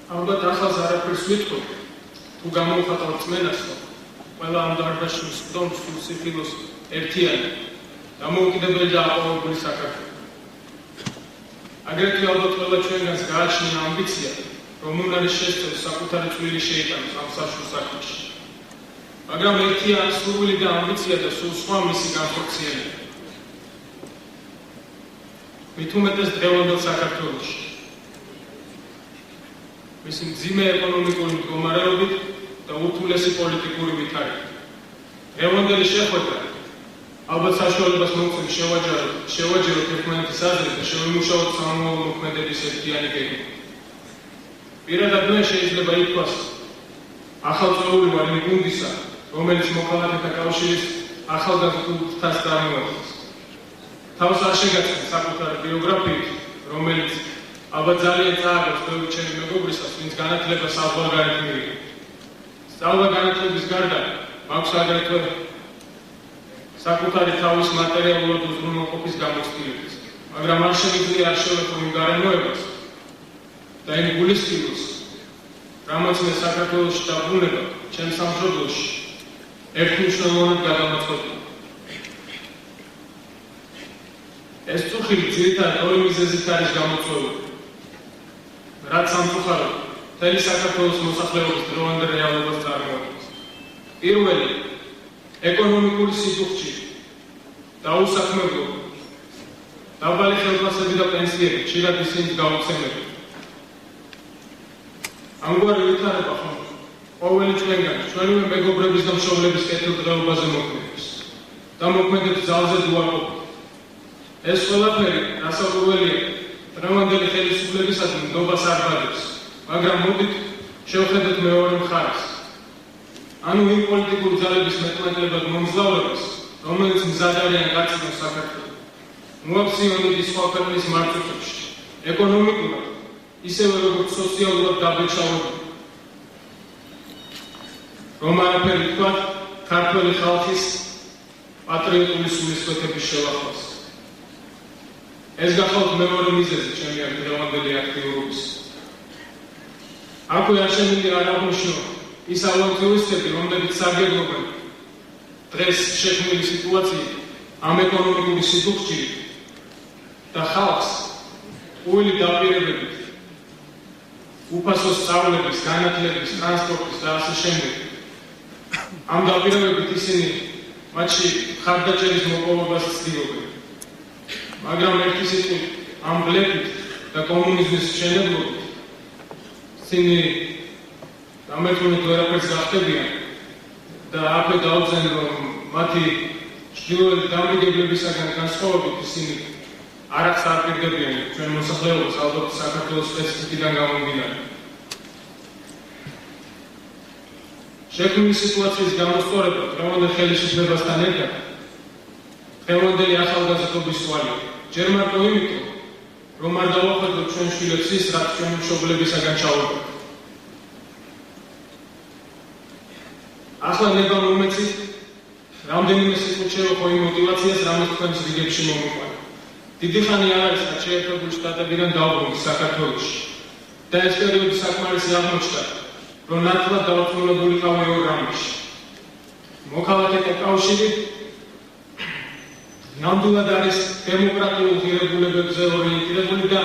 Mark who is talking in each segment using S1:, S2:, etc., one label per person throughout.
S1: ალბათ ახალს არაფერს ვიტყვი, თუ გამოვხატავ რწმენას, რომ ყველა ამ დარბაზში მსხდომს სულ სიხილოს ერთიანი, დამოუკიდებელი და აპოვებული საქართველო. აგრეთვე ალბათ ყველა ჩვენგანს გააჩნია ამბიცია, რომ უნდა შესწავლოს საკუთარი წვლილი შეიტანოს ამ საშუალო საქმეში. მაგრამ ერთია სურვილი და ამბიცია და სულ სხვა მისი განხორციელება. მით უმეტეს დღევანდელ საქართველოში. მისი მძიმე ეკონომიკური მდგომარეობით და უთულესი პოლიტიკური ვითარებით. დღევანდელი შეხვედრა ალბათ საშუალებას მოგცემს შევაჯეროთ ერთმანეთის აზრით და შევიმუშაოთ სამომავლო მოქმედების ერთიანი გეგმა. პირადად მე შეიძლება ითქვას, ახალწეული ვარ იმ გუნდისა, რომელიც მოქალაქეთა კავშირის ახალგაზრდა გუნდს წარმოადგენს. თავს არ შეგაცნე საკუთარი ბიოგრაფიით, რომელიც ალბათ ძალიან წააგებს ბევრი ჩემი მეგობრისას, ვინც განათლებას საზღვარგარეთ მიიღო. სწავლა განათლების გარდა მაქვს აგრეთვე საკუთარი თავის მატერიალურად უზრუნველყოფის გამოცდილებაც, მაგრამ არ შემიძლია არ შევეფო იმ გარემოებას და იმ გულისხმობს, რამაც მე საქართველოში დაბრუნება ჩემს სამშობლოში ერთმნიშვნელოვნად გადამაწყვეტია. ეს წუხილი ძირითადად ორი მიზეზით არის გამოწვეული, რაც სამწუხაროდ მთელი საქართველოს მოსახლეობის დღევანდელ რეალობას წარმოადგენს. პირველი, ეკონომიკური სიდუხჭი, დაუსაქმებლობა, დაბალი ხელფასები და პენსიები, ხშირად ისინი გაუცემელი. ამგვარი ვითარება ხომ ყოველი ჩვენგან, ჩვენივე მეგობრების და მშობლების კეთილდღეობაზე მოქმედებს და მოქმედებს ძალზე უარყოფით. ეს ყველაფერი რასაკვირველია, დღევანდელი ხელისუფლებისადმი ნდობას არ ბადებს, მაგრამ მოდით შევხედოთ მეორე მხარეს. ანუ იმ პოლიტიკური ძალების მეტყველებად მომძლავრებას, რომელიც მზად არიან გაწმოს საქართველოს. მოაქციონებდი სხვა ქვეყნის მარწუხებში, ეკონომიკურად, ისევე როგორც სოციალურად დაბეჭდავებული. რომ არაფერი თქვა ქართველი ხალხის პატრიოტული სულისკვეთების შევახლოს. ეს გახლავთ მეორე მიზეზი ჩემი დღევანდელი აქტიურობის. აქვე არ შემიძლია არ აღნიშნო ის ავანტიურისტები, რომლებიც სარგებლობენ დღეს შექმნილი სიტუაციით ამ ეკონომიკური სიდუხჭით და ხალხს ყოველი დაპირებებით უფასო სწავლების, განათლების, ტრანსპორტის და ასე შემდეგ. ამ დაპირებებით ისინი მათში ხარდაჭერის მოპოვებას ცდილობენ. მაგრამ ერთი სიტყვით ამ ბლეფით და კომუნიზმის მშენებლობით ისინი დამეთუნით ვერაფერს გახდებიან და აქვე დაუძენ, რომ მათი ჩრდილოეთ დამრიგებლებისაგან განსხვავებით ისინი არაფერს არ პირდებიან ჩვენ მოსახლეობას, ალბათ საქართველოს სპეციფიკიდან გამომდინარე. შექმნილი სიტუაციის გამოსწორება დღევანდელ ხელისუფლებასთან ერთად დღევანდელი ახალგაზრდობის თვალია. ჯერ მარტო იმიტომ, რომ არ დავახვედროთ ჩვენ შვილებს ის, რაც ჩვენი მშობლებისაგან ჩავარდა. ახლა ნება მომეცით, რამდენიმე სიტყვით შევეხო იმ მოტივაციას, რამაც თქვენს რიგებში მომიყვანა. დიდი ხანი არ არის შეერთებული შტატებიდან დაუბრუნდი საქართველოში და ეს პერიოდი საკმარისი აღმოჩნდა, რომ ნათლად დაუწყვილებულიყავი ორ რამაში. მოქალაქეთა კავშირი ნამდვილად არის დემოკრატიულ ღირებულებებზე ორიენტირებული და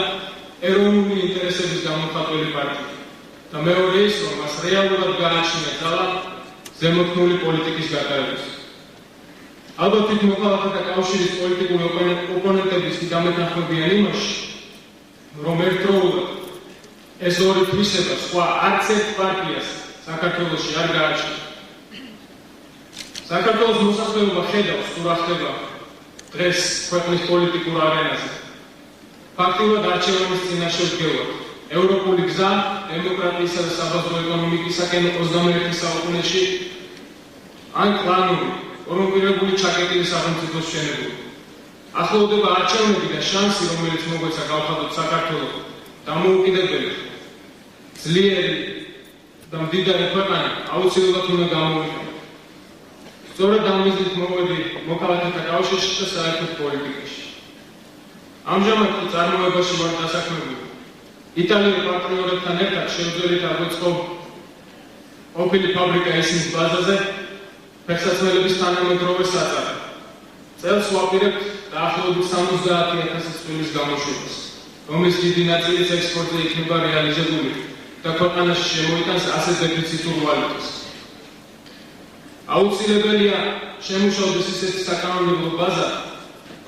S1: ეროვნული ინტერესების გამოხატველი პარტია. და მეორე ის, რომ მას რეალურად გააჩნია ძალა ზემოქმნული პოლიტიკის გატარებას. ალბათ თვით მოქალაქეთა კავშირის პოლიტიკური ოპონენტების დამეთანხმებიან იმაში, რომ ერთდროულად ეს ორი თვისება სხვა არც ერთ პარტიას საქართველოში არ გააჩნია. საქართველოს მოსახლეობა ხედავს, თუ რა ხდება დღეს ქვეყნის პოლიტიკურ არენაზე. ფაქტიურად არჩევანის წინაშე ვდგევართ. ევროპული გზა დემოკრატიისა და საბაზრო ეკონომიკისაკენ 21 საუკუნეში ან კლანური, კორუმპირებული ჩაკეტილი სახელმწიფოს მშენებლობა. ახლოვდება არჩევნები და შანსი, რომელიც მოგვეცა გავხადოთ საქართველოს დამოუკიდებელი, ძლიერი და მდიდარი ქვეყანა აუცილებლად უნდა გამოვიყენოთ. სწორედ ამ მიზნით მოვედი მოქალაქეთა კავშირში და საერთოდ პოლიტიკაში. ამჟამად კი წარმოებაში ვარ დასაქმებული იტალიურ პარტნიორებთან ერთად შევძველით დაგვეწყო ყოფილი ფაბრიკა ისნის ბაზაზე ფეხსაცმელების თანამედროვე საწარმო. წელს ვაპირებთ დაახლოებით 70,000 წყვილის გამოშვებას, რომლის დიდი ნაწილიც ექსპორტზე იქნება რეალიზებული და ქვეყანაში შემოიტანს ასეთ დეფიციტურ ვალუტას. აუცილებელია შემუშავდეს ისეთი საკანონმდებლო ბაზა,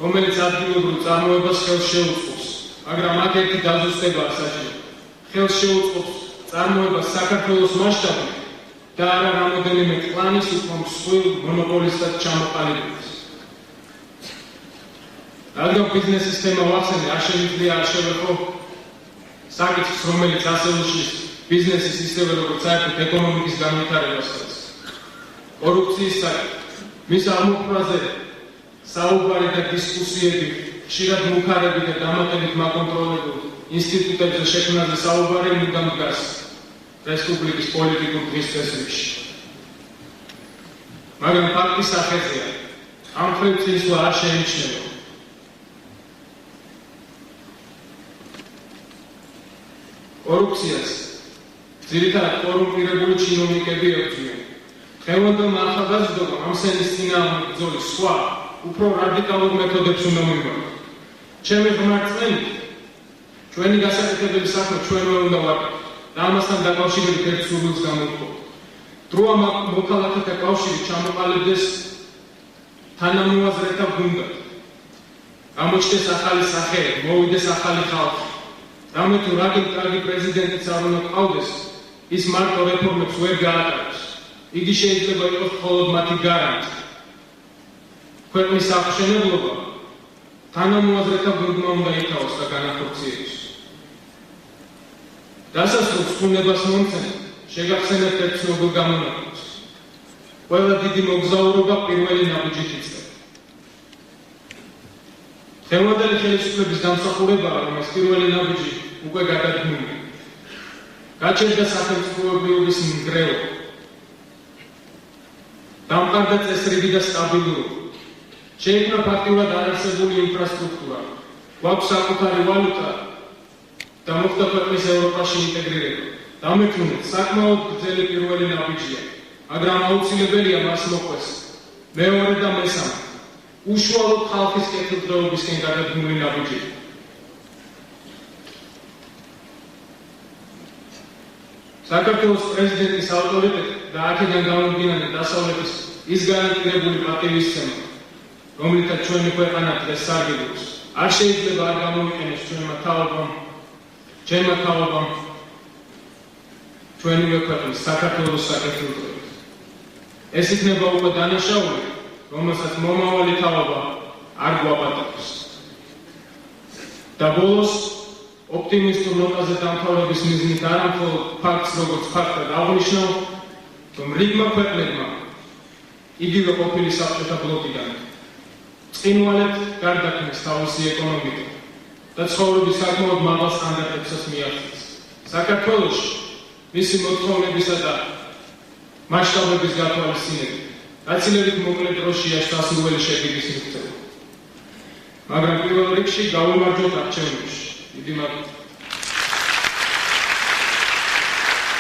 S1: რომელიც ადგილობრივ წარმოებას ხელს შეუწყობს, მაგრამ აქ ერთი დაზუსტებაა საჭირო. ხელს შეუწყობს წარმოებას საქართველოს მასშტაბით და არა რამოდენიმე კლანის უფრო მსხვილ მონოპოლისტად ჩამოყალიბებას. რადგან ბიზნესის თემა ვახსენე, არ შემიძლია არ შევეხო საკითხს, რომელიც ასეულშლის ბიზნესის ისევე როგორც საერთოდ ეკონომიკის განვითარებას ხდება. კორუფციის საკითხი. მის აღმოფხვრაზე საუბარი და დისკუსიები, ხშირად მუქარები და დამატებით მაკონტროლებულ ინსტიტუტებზე შექმნაზე საუბარი მუდამ დგას რესპუბლიკის პოლიტიკურ დღის წესრიგში. მაგრამ ფაქტის სახეზეა, ამ მხრივ წინსვლა არ შეიმჩნევა. კორუფციას ძირითადად კორუმპირებული ჩინოვნიკები ებრძვიან. ხელოვანმა ახალგაზრდობამ ამ სენის წინააღმდეგ ბრძოლის სხვა, უფრო რადიკალურ მეთოდებს უნდა მივიღოთ. ჩემი ღმერთწმენით, ჩვენი გასაკეთებელი საქმე ჩვენმა უნდა ვაკეთოთ და ამასთან დაკავშირებით ერთ სურვილს გამოვთხოვოთ. დროა მოქალაქეთა კავშირი ჩამოყალიბდეს თანამოაზრეთა გუნდად. გამოჩნდეს ახალი სახე, მოვიდეს ახალი ხალხი. რამე თუ რაგი პრეზიდენტიც არ უნდა ყავდეს, ის მარტო რეფორმებს ვერ გაატარებს. იგი შეიძლება იყოს მხოლოდ მათი გარანტი. ქვეყნის აღმშენებლობა თანამოაზრეთა გუნდმა უნდა ითავოს და განახორციელოს. დასასრულს ხუნებას მომცემ, შეგახსენებთ ერთ ცნობილ გამონაკლისს. ყველა დიდი მოგზაურობა პირველი ნაბიჯით იწყება. ხელმოწერილი ხელისუფლების დამსახურებაა, რომ ეს პირველი ნაბიჯი უკვე გადადგმულია. გაჩერდა სახელმწიფოებრიობის ნგრევა. დამყარდა წესრიგი და სტაბილურობა. შეიქმნა ფაქტიურად არარსებული ინფრასტრუქტურა. გვაქვს საკუთარი ვალუტა და მოხდა ქვეყნის ევროპაში ინტეგრირება. დამეთუნეთ, საკმაოდ გრძელი პირველი ნაბიჯია, მაგრამ აუცილებელია მას მოყვეს მეორე და მესამე, უშუალოდ ხალხის კეთილდღეობისკენ გადადგმული ნაბიჯი. საქართველოს პრეზიდენტის ავტორიტეტი და აქედან გამომდინარე დასავლეთის ის გარანტირებული პატივისცემა, რომლითაც ჩვენი ქვეყანა დღეს სარგებლობს, არ შეიძლება არ გამოიყენოს ჩვენმა თაობამ ჩვენივე ქვეყნის საქართველოს საკეთილდღეობით. ეს იქნება უკვე დანაშაული, რომელსაც მომავალი თაობა არ გვაპატაკებს. და ბოლოს ოპტიმისტურ ნოტაზე დამთავრების მიზნით არა მხოლოდ ფაქტს როგორც ფაქტად აღნიშნავ, რომ რიგმა ქვეყნებმა იგივე ყოფილი საბჭოთა ბლოკიდან წყინვალედ გარდაქმნეს თავისი ეკონომიკა და ცხოვრების საკმაოდ მაღალ სტანდარტებსაც მიაღწიეს. საქართველოში მისი მოთხოვნებისა და მასშტაბების გათვალისწინებით გაცილებით მოკლე დროშია სასურველი შედეგის მიღწევა. მაგრამ პირველ რიგში გავიმარჯვოთ არჩევნებში. დიდი მადლობა.